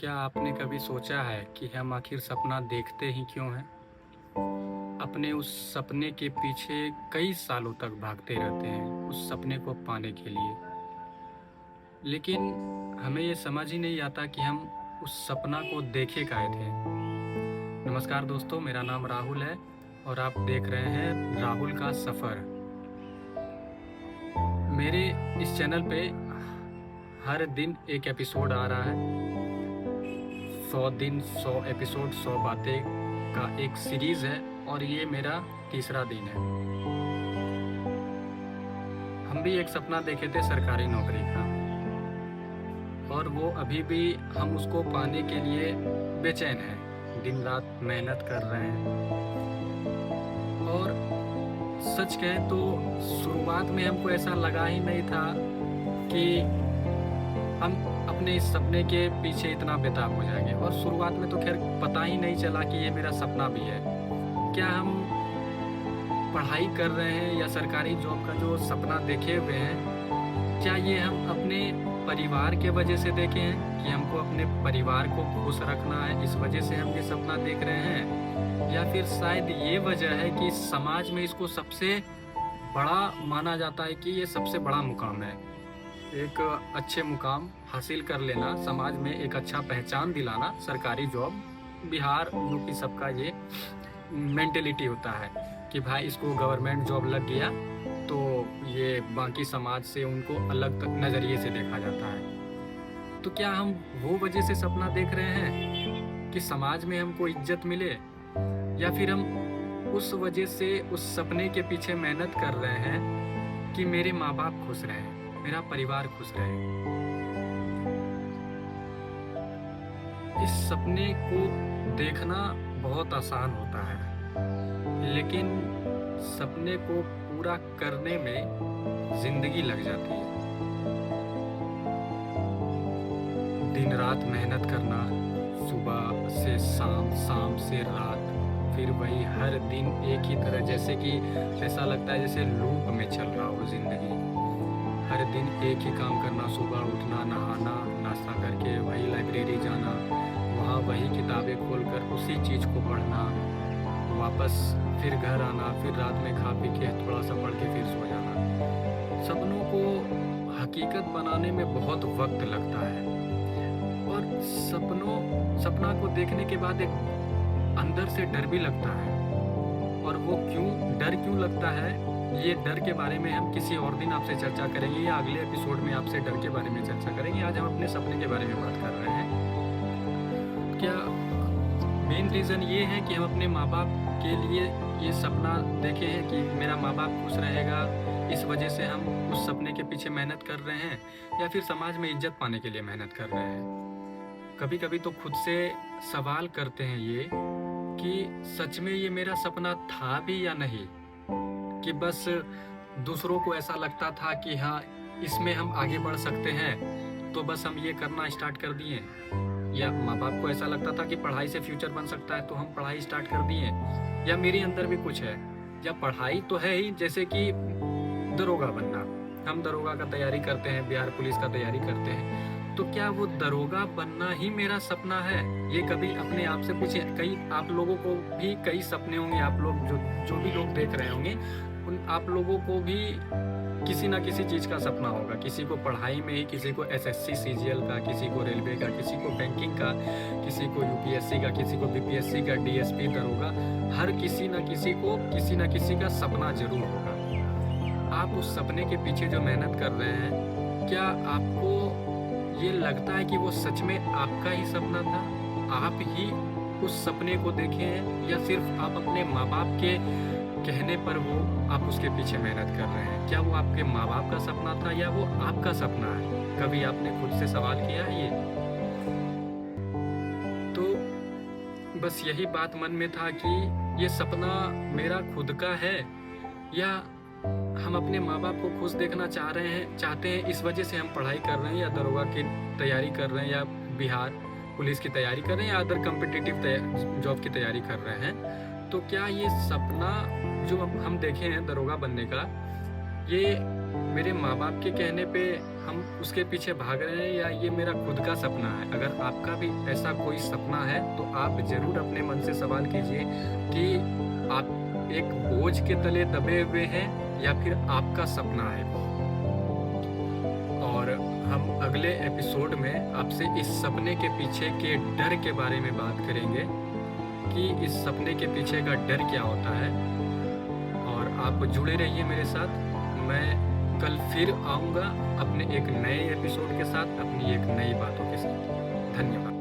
क्या आपने कभी सोचा है कि हम आखिर सपना देखते ही क्यों हैं? अपने उस सपने के पीछे कई सालों तक भागते रहते हैं उस सपने को पाने के लिए। लेकिन हमें ये समझ ही नहीं आता कि हम उस सपना को देखे काहे थे। नमस्कार दोस्तों, मेरा नाम राहुल है और आप देख रहे हैं राहुल का सफ़र। मेरे इस चैनल पे हर दिन एक एपिसोड आ रहा है। 100 दिन 100 एपिसोड 100 बातें का एक सीरीज़ है और ये मेरा तीसरा दिन है। हम भी एक सपना देखे थे सरकारी नौकरी का, और वो अभी भी हम उसको पाने के लिए बेचैन हैं, दिन रात मेहनत कर रहे हैं। और सच कहें तो शुरुआत में हमको ऐसा लगा ही नहीं था कि हम अपने इस सपने के पीछे इतना बेताब हो जाएंगे। और शुरुआत में तो खैर पता ही नहीं चला कि ये मेरा सपना भी है। क्या हम पढ़ाई कर रहे हैं या सरकारी जॉब का जो सपना देखे हुए हैं, क्या ये हम अपने परिवार के वजह से देखे हैं कि हमको अपने परिवार को खुश रखना है, इस वजह से हम ये सपना देख रहे हैं? या फिर शायद ये वजह है कि समाज में इसको सबसे बड़ा माना जाता है कि ये सबसे बड़ा मुकाम है, एक अच्छे मुकाम हासिल कर लेना, समाज में एक अच्छा पहचान दिलाना, सरकारी जॉब। बिहार यूपी सबका ये मेंटेलिटी होता है कि भाई इसको गवर्नमेंट जॉब लग गया तो ये बाकी समाज से उनको अलग नज़रिए से देखा जाता है। तो क्या हम वो वजह से सपना देख रहे हैं कि समाज में हमको इज्जत मिले, या फिर हम उस वजह से उस सपने के पीछे मेहनत कर रहे हैं कि मेरे माँ बाप खुश रहें, मेरा परिवार खुश रहे? इस सपने को देखना बहुत आसान होता है, लेकिन सपने को पूरा करने में जिंदगी लग जाती है। दिन रात मेहनत करना, सुबह से शाम, शाम से रात, फिर वही हर दिन एक ही तरह, जैसे कि ऐसा लगता है जैसे लूप में चल रहा हो जिंदगी। हर दिन एक ही काम करना, सुबह उठना, नहाना, नाश्ता करके वही लाइब्रेरी जाना, वहाँ वही किताबें खोलकर उसी चीज़ को पढ़ना, वापस फिर घर आना, फिर रात में खा पी के थोड़ा सा पढ़ के फिर सो जाना। सपनों को हकीकत बनाने में बहुत वक्त लगता है, और सपना को देखने के बाद एक अंदर से डर भी लगता है। और वो डर क्यों लगता है, ये डर के बारे में हम किसी और दिन आपसे चर्चा करेंगे, या अगले एपिसोड में आपसे डर के बारे में चर्चा करेंगे। आज हम अपने सपने के बारे में बात कर रहे हैं। क्या मेन रीज़न ये है कि हम अपने माँ बाप के लिए ये सपना देखे हैं कि मेरा माँ बाप खुश रहेगा, इस वजह से हम उस सपने के पीछे मेहनत कर रहे हैं, या फिर समाज में इज्जत पाने के लिए मेहनत कर रहे हैं? कभी कभी तो खुद से सवाल करते हैं ये कि सच में ये मेरा सपना था भी या नहीं, कि बस दूसरों को ऐसा लगता था कि हाँ इसमें हम आगे बढ़ सकते हैं तो बस हम ये करना स्टार्ट कर दिए, या माँ बाप को ऐसा लगता था कि पढ़ाई से फ्यूचर बन सकता है तो हम पढ़ाई स्टार्ट कर दिए, या मेरे अंदर भी कुछ है, या पढ़ाई तो है ही, जैसे कि दरोगा बनना, हम दरोगा का तैयारी करते हैं, बिहार पुलिस का तैयारी करते हैं, तो क्या वो दरोगा बनना ही मेरा सपना है? ये कभी अपने आप से पूछे। कई आप लोगों को भी कई सपने होंगे, आप लोग जो भी लोग देख रहे होंगे उन आप लोगों को भी किसी ना किसी चीज़ का सपना होगा। किसी को पढ़ाई में ही, किसी को एसएससी सीजीएल का, किसी को रेलवे का, किसी को बैंकिंग का, किसी को यूपीएससी का, किसी को बीपीएससी का, डीएसपी, दरोगा। हर किसी ना किसी को किसी ना किसी का सपना जरूर होगा। आप उस सपने के पीछे जो मेहनत कर रहे हैं, क्या आपको ये लगता है कि वो सच में आपका ही सपना था? आप ही उस सपने को देखे हैं, या सिर्फ आप अपने माँ बाप के कहने पर वो आप उसके पीछे मेहनत कर रहे हैं? क्या वो आपके माँ बाप का सपना था, या वो आपका सपना है? कभी आपने खुद से सवाल किया है ये? तो बस यही बात मन में था कि ये सपना मेरा खुद का है, या हम अपने माँ बाप को खुश देखना चाहते हैं, इस वजह से हम पढ़ाई कर रहे हैं, या दरोगा की तैयारी कर रहे हैं, या बिहार पुलिस की तैयारी कर रहे हैं, या अदर कॉम्पिटिटिव जॉब की तैयारी कर रहे हैं? तो क्या ये सपना जो हम देखे हैं दरोगा बनने का, ये मेरे माँ-बाप के कहने पे हम उसके पीछे भाग रहे हैं या ये मेरा खुद का सपना है? अगर आपका भी ऐसा कोई सपना है तो आप ज़रूर अपने मन से सवाल कीजिए कि आप एक बोझ के तले दबे हुए हैं या फिर आपका सपना है। और हम अगले एपिसोड में आपसे इस सपने के पीछे के डर के बारे में बात करेंगे कि इस सपने के पीछे का डर क्या होता है। और आप जुड़े रहिए मेरे साथ। मैं कल फिर आऊँगा अपने एक नए एपिसोड के साथ, अपनी एक नई बातों के साथ। धन्यवाद।